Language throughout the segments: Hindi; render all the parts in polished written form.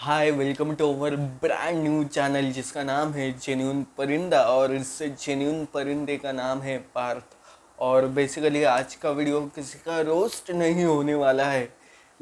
Hi, welcome to our brand new channel जिसका नाम है जेन्यून परिंदा और इस जेन्यून परिंदे का नाम है पार्थ। और बेसिकली आज का वीडियो किसी का रोस्ट नहीं होने वाला है,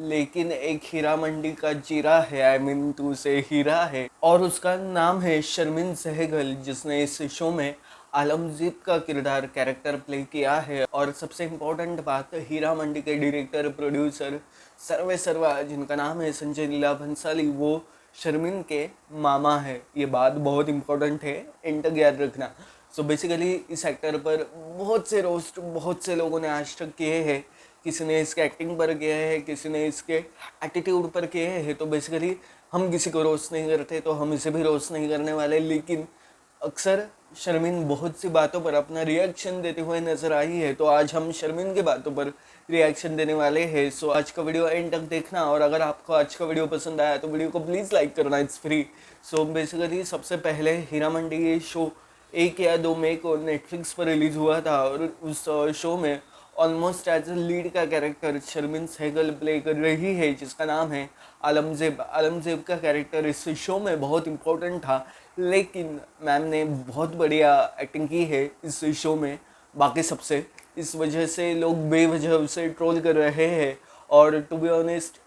लेकिन एक हीरा मंडी का जीरा है, आई मीन टू से हीरा है, और उसका नाम है शर्मिन सहगल, जिसने इस शो में आलमजीत का किरदार कैरेक्टर प्ले किया है। और सबसे इम्पोर्टेंट बात, हीरा मंडी के डायरेक्टर प्रोड्यूसर सर्वे सर्वा, जिनका नाम है संजय लीला भंसाली, वो शर्मिन के मामा है। ये बात बहुत इंपॉर्टेंट है, इंटर याद रखना। सो बेसिकली इस एक्टर पर बहुत से रोस्ट बहुत से लोगों ने आज तक किए हैं। किसी ने इसके एक्टिंग पर किया है, किसी ने इसके एटीट्यूड पर किए हैं। तो बेसिकली हम किसी को रोस्ट नहीं करते, तो हम इसे भी रोस्ट नहीं करने वाले। लेकिन अक्सर शर्मिन बहुत सी बातों पर अपना रिएक्शन देते हुए नजर आई है, तो आज हम शर्मिन की बातों पर रिएक्शन देने वाले हैं। सो आज का वीडियो एंड तक देखना, और अगर आपको आज का वीडियो पसंद आया तो वीडियो को प्लीज़ लाइक करना, इट्स फ्री। सो बेसिकली सबसे पहले हीरा मंडी ये शो 1 या 2 मई को नेटफ्लिक्स पर रिलीज़ हुआ था, और उस शो में ऑलमोस्ट एज ए लीड का कैरेक्टर शर्मिन सहगल प्ले कर रही है, जिसका नाम है आलमजेब। आलमजेब का कैरेक्टर इस शो में बहुत इम्पोर्टेंट था, लेकिन मैम ने बहुत बढ़िया एक्टिंग की है इस शो में बाकी सबसे। इस वजह से लोग बेवजह उसे ट्रोल कर रहे हैं, और टू बी ऑनेस्ट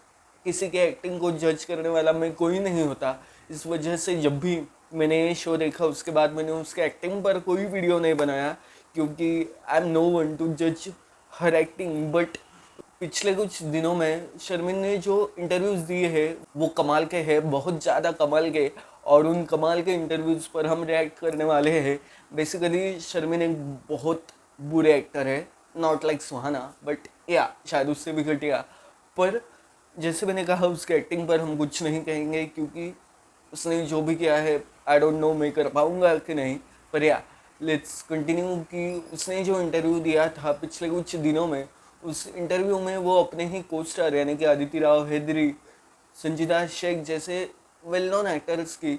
किसी के एक्टिंग को जज करने वाला मैं कोई नहीं होता। इस वजह से जब भी मैंने ये शो देखा, उसके बाद मैंने उसके एक्टिंग पर कोई वीडियो नहीं बनाया, क्योंकि I am no one to जज हर एक्टिंग। बट पिछले कुछ दिनों में शर्मिन ने जो इंटरव्यूज़ दिए हैं वो कमाल के हैं, बहुत ज़्यादा कमाल के, और उन कमाल के इंटरव्यूज़ पर हम रिएक्ट करने वाले हैं। बेसिकली शर्मिन एक बहुत बुरे एक्टर है, नॉट लाइक सुहाना, बट या शायद उससे भी घटिया। पर जैसे मैंने कहा, उसके एक्टिंग पर हम कुछ नहीं कहेंगे, क्योंकि उसने जो भी किया है आई डोंट नो मैं कर पाऊँगा कि नहीं। पर या लेट्स कंटिन्यू कि उसने जो इंटरव्यू दिया था पिछले कुछ दिनों में, उस इंटरव्यू में वो अपने ही को स्टार यानी कि आदित्य राव हैदरी, संजीदा शेख जैसे वेल नोन एक्टर्स की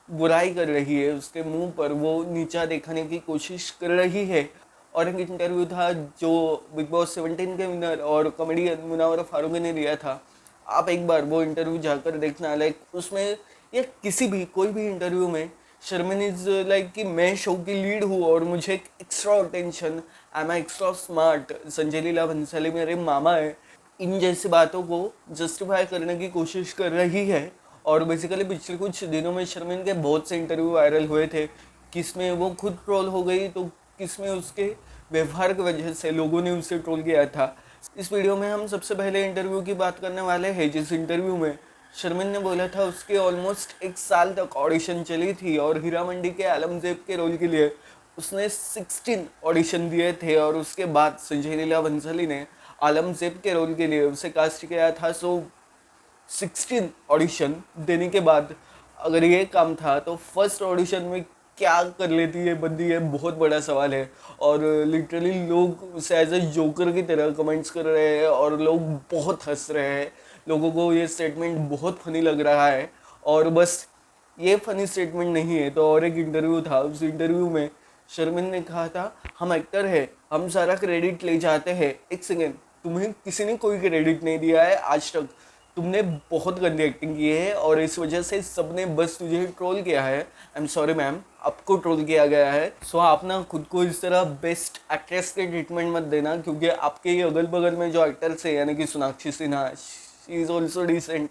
बुराई कर रही है, उसके मुंह पर वो नीचा दिखाने की कोशिश कर रही है। और एक इंटरव्यू था जो बिग बॉस 17 के विनर और कॉमेडियन मुनावर फारूकी ने दिया था। आप एक बार वो इंटरव्यू जाकर देखना। लाइक उसमें या किसी भी कोई भी इंटरव्यू में शर्मिन इज लाइक कि मैं शो की लीड हूँ और मुझे extra attention, I am extra smart, Sanjay Leela Bhansali मेरे मामा है, इन जैसी बातों को जस्टिफाई करने की कोशिश कर रही है। और बेसिकली पिछले कुछ दिनों में शर्मिन के बहुत से इंटरव्यू वायरल हुए थे, किसमें वो खुद ट्रोल हो गई तो किसमें उसके व्यवहार की वजह से लोगों ने उसे ट्रोल किया था। इस वीडियो में हम सबसे पहले इंटरव्यू की बात करने वाले हैं, जिस इंटरव्यू में शर्मिन ने बोला था उसके ऑलमोस्ट 1 साल तक ऑडिशन चली थी, और हीरा मंडी के आलमजेब के रोल के लिए उसने 16 ऑडिशन दिए थे, और उसके बाद संजय लीला भंसाली ने आलमजेब के रोल के लिए उसे कास्ट किया था। सो 16 ऑडिशन देने के बाद अगर ये काम था, तो फर्स्ट ऑडिशन में क्या कर लेती है बंदी, है बहुत बड़ा सवाल है। और लिटरली लोग उसे एज ए जोकर की तरह कमेंट्स कर रहे हैं, और लोग बहुत हंस रहे हैं। लोगों को ये स्टेटमेंट बहुत फनी लग रहा है। और बस ये फनी स्टेटमेंट नहीं है, तो और एक इंटरव्यू था, उस इंटरव्यू में शर्मिन ने कहा था हम एक्टर है, हम सारा क्रेडिट ले जाते हैं। एक सेकेंड, तुम्हें किसी ने कोई क्रेडिट नहीं दिया है आज तक। तुमने बहुत गंदी एक्टिंग की है, और इस वजह से सबने बस तुझे ट्रोल किया है। आई एम सॉरी मैम, आपको ट्रोल किया गया है। सो आप ना खुद को इस तरह बेस्ट एक्ट्रेस के ट्रीटमेंट मत देना, क्योंकि आपके ही अगल बगल में जो एक्टर्स है यानी कि Sonakshi Sinha, she is also decent,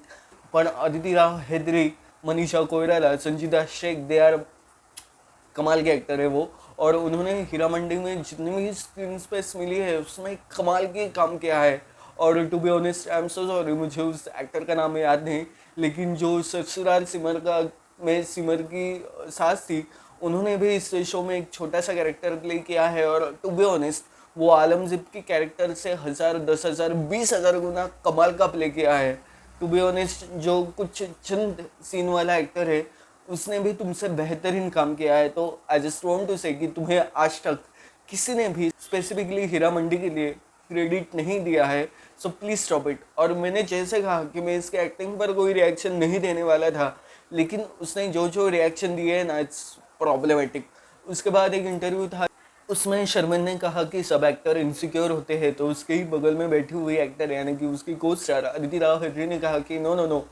पर अदिति राव हैदरी, मनीषा कोइराला, संजीदा शेख, दे आर कमाल के एक्टर है वो। और उन्होंने हीरा मंडी में जितनी भी स्क्रीन स्पेस मिली है उसमें कमाल के काम किया है। और to be honest I am so sorry, मुझे उस एक्टर का नाम याद नहीं, लेकिन जो ससुराल सिमर का में सिमर की सास थी, उन्होंने भी इस शो में एक छोटा सा कैरेक्टर प्ले किया है। और टू बी ऑनेस्ट वो आलमजीब की कैरेक्टर से 1000, 10,000, 20,000 गुना कमाल का प्ले किया है। टू बी ऑनेस्ट जो कुछ चंद सीन वाला एक्टर है, उसने भी तुमसे बेहतरीन काम किया है। तो आई जस्ट वांट टू से कि तुम्हें आज तक किसी ने भी स्पेसिफिकली हीरा मंडी के लिए क्रेडिट नहीं दिया है, सो प्लीज़ स्टॉप इट। और मैंने जैसे कहा कि मैं इसके एक्टिंग पर कोई रिएक्शन नहीं देने वाला था, लेकिन उसने जो जो रिएक्शन दिए है ना, इट्स प्रॉब्लमेटिक। उसके बाद एक इंटरव्यू था, उसमें शर्मिन ने कहा कि सब एक्टर इनसिक्योर होते हैं, तो उसके ही बगल में बैठी हुई एक्टर यानी कि उसकी को स्टार अदिति राव हैदरी ने कहा कि no no no,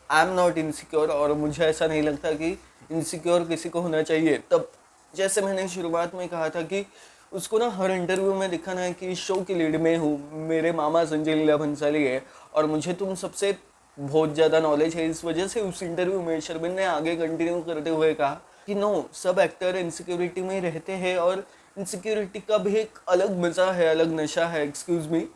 I am not insecure और मुझे ऐसा नहीं लगता कि इनसिक्योर किसी को होना चाहिए। तब जैसे मैंने शुरुआत में कहा था कि उसको ना हर इंटरव्यू में दिखाना है कि शो की लीड में हूँ, मेरे मामा संजय लीला भंसाली है और मुझे तुम सबसे बहुत ज़्यादा नॉलेज है। इस वजह से उस इंटरव्यू में शर्मिन ने आगे कंटिन्यू करते हुए कहा कि नो, सब एक्टर इनसिक्योरिटी में रहते हैं और इनसिक्योरिटी का भी एक अलग मज़ा है, अलग नशा है। Excuse me,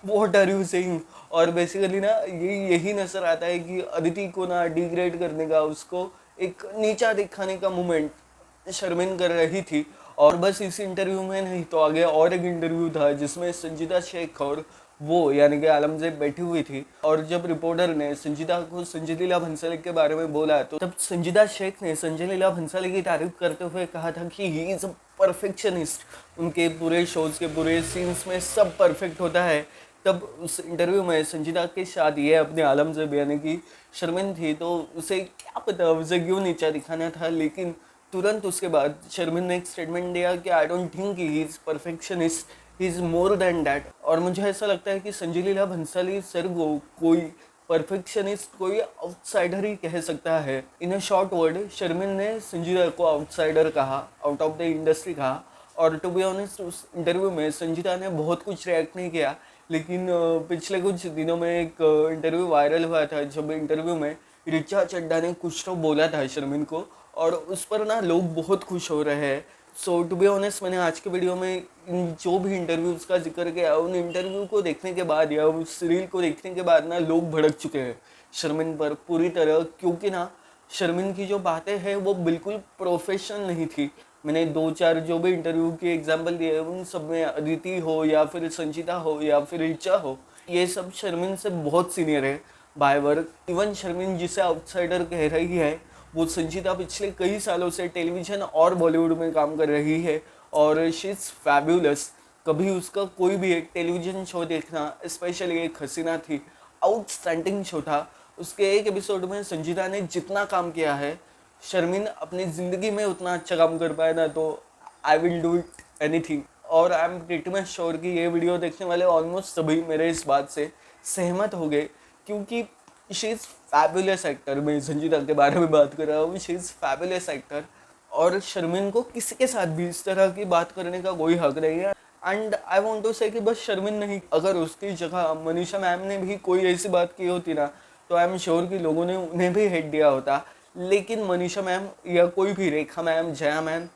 what are you saying. और बेसिकली ना यही नजर आता है कि अदिति को ना डिग्रेड करने का, उसको एक नीचा दिखाने का मूवमेंट शर्मिन कर रही थी। और बस इस इंटरव्यू में नहीं तो आगे और एक इंटरव्यू था जिसमें संजीदा शेख और वो यानी कि आलमजेब बैठी हुई थी। और जब रिपोर्टर ने संजीदा को संजय लीला भंसाली के बारे में बोला तो तब संजीदा शेख ने संजय लीला भंसाली की तारीफ करते हुए कहा था कि ही इज अ परफेक्शनिस्ट, उनके पूरे शोज के पूरे सीन्स में सब परफेक्ट होता है। तब उस इंटरव्यू में संजीदा के साथ ये अपने आलमजेब यानी कि शर्मिन थी, तो उसे क्या पता उसे क्यों नीचा दिखाना था। लेकिन तुरंत उसके बाद शर्मिन ने एक स्टेटमेंट दिया कि I don't think he is perfectionist, he is more than that. और मुझे ऐसा लगता है कि संजय लीला भंसाली सर को कोई परफेक्शनिस्ट, कोई आउटसाइडर ही कह सकता है। इन अ शॉर्ट वर्ड, शर्मिन ने संजीदा को आउटसाइडर कहा, आउट ऑफ द इंडस्ट्री कहा। और टू बी ऑनेस्ट उस इंटरव्यू में संजीदा ने बहुत कुछ रिएक्ट नहीं किया। लेकिन पिछले कुछ दिनों में एक इंटरव्यू वायरल हुआ था, जब इंटरव्यू में ऋचा चड्ढा ने कुछ तो बोला था शर्मिन को और उस पर ना लोग बहुत खुश हो रहे हैं। सो टू बी ऑनेस्ट, मैंने आज के वीडियो में इन जो भी इंटरव्यूज़ का जिक्र किया, उन इंटरव्यू को देखने के बाद या उस रील को देखने के बाद ना लोग भड़क चुके हैं शर्मिन पर पूरी तरह। क्योंकि ना शर्मिन की जो बातें हैं वो बिल्कुल प्रोफेशनल नहीं थी। मैंने 2-4 जो भी इंटरव्यू के एग्जाम्पल दिए उन सब में अदिति हो या फिर संचिता हो या फिर ऋचा हो, ये सब शर्मिन से बहुत सीनियर है बाय वर्क। इवन शर्मिन जिसे आउटसाइडर कह रही है, वो संचिता पिछले कई सालों से टेलीविजन और बॉलीवुड में काम कर रही है और शी इज़ फैब्यूलस। कभी उसका कोई भी एक टेलीविजन शो देखना, स्पेशली एक हसीना थी, आउटस्टैंडिंग शो था। उसके एक एपिसोड में संजीदा ने जितना काम किया है, शर्मिन अपनी ज़िंदगी में उतना अच्छा काम कर पाए ना, तो I will do it anything. और I am pretty much sure कि ये वीडियो देखने वाले ऑलमोस्ट सभी मेरे इस बात से सहमत हो गए, क्योंकि शी इज़ फैबुलस एक्टर। मैं संजीदा के बारे में बात कर रहा हूँ, शी इज़ फैबुलस एक्टर। और शर्मिन को किसी के साथ भी इस तरह की बात करने का कोई हक नहीं है। एंड आई वॉन्ट टू से कि बस शर्मिन नहीं, अगर उसकी जगह मनीषा मैम ने भी कोई ऐसी बात की होती ना, तो आई एम श्योर कि लोगों ने उन्हें भी हेट दिया होता। लेकिन मनीषा मैम या कोई भी, रेखा मैम, जया मैम,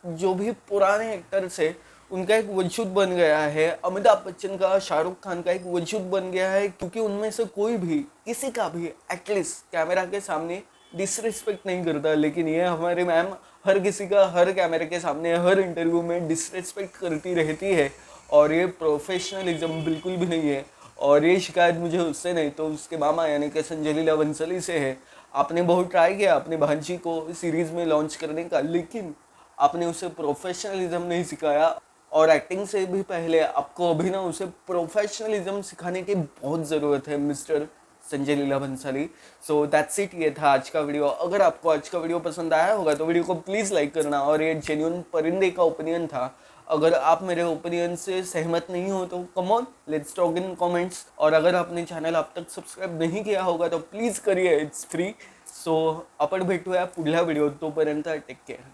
जो भी पुराने एक्टर्स है, उनका एक वजूद बन गया है। अमिताभ बच्चन का, शाहरुख खान का एक वजूद बन गया है, क्योंकि उनमें से कोई भी किसी का भी एटलीस्ट कैमरा के सामने डिसरिस्पेक्ट नहीं करता। लेकिन ये हमारे मैम हर किसी का हर कैमरे के सामने हर इंटरव्यू में डिसरिस्पेक्ट करती रहती है और ये प्रोफेशनलिज्म बिल्कुल भी नहीं है। और ये शिकायत मुझे उससे नहीं तो उसके मामा यानी कि संजय लीला भंसाली से है। आपने बहुत ट्राई किया अपने भांजी को सीरीज में लॉन्च करने का, लेकिन आपने उसे प्रोफेशनलिज्म नहीं सिखाया। और एक्टिंग से भी पहले आपको अभी ना उसे प्रोफेशनलिज्म सिखाने की बहुत ज़रूरत है mister Sanjay Leela Bhansali. So that's it, ये था आज का वीडियो। अगर आपको आज का वीडियो पसंद आया होगा तो वीडियो को प्लीज़ लाइक करना। और ये जेन्युइन परिंदे का ओपिनियन था। अगर आप मेरे ओपिनियन से सहमत नहीं हो तो come on, let's talk in comments. और अगर आपने चॅनल अब तक सबस्क्राईब नहीं किया होगा तो प्लीज़ करिए, इट्स फ्री। सो आपण भेटूया पुढल्या व्हिडिओत, तोपर्यंत टेक केअर.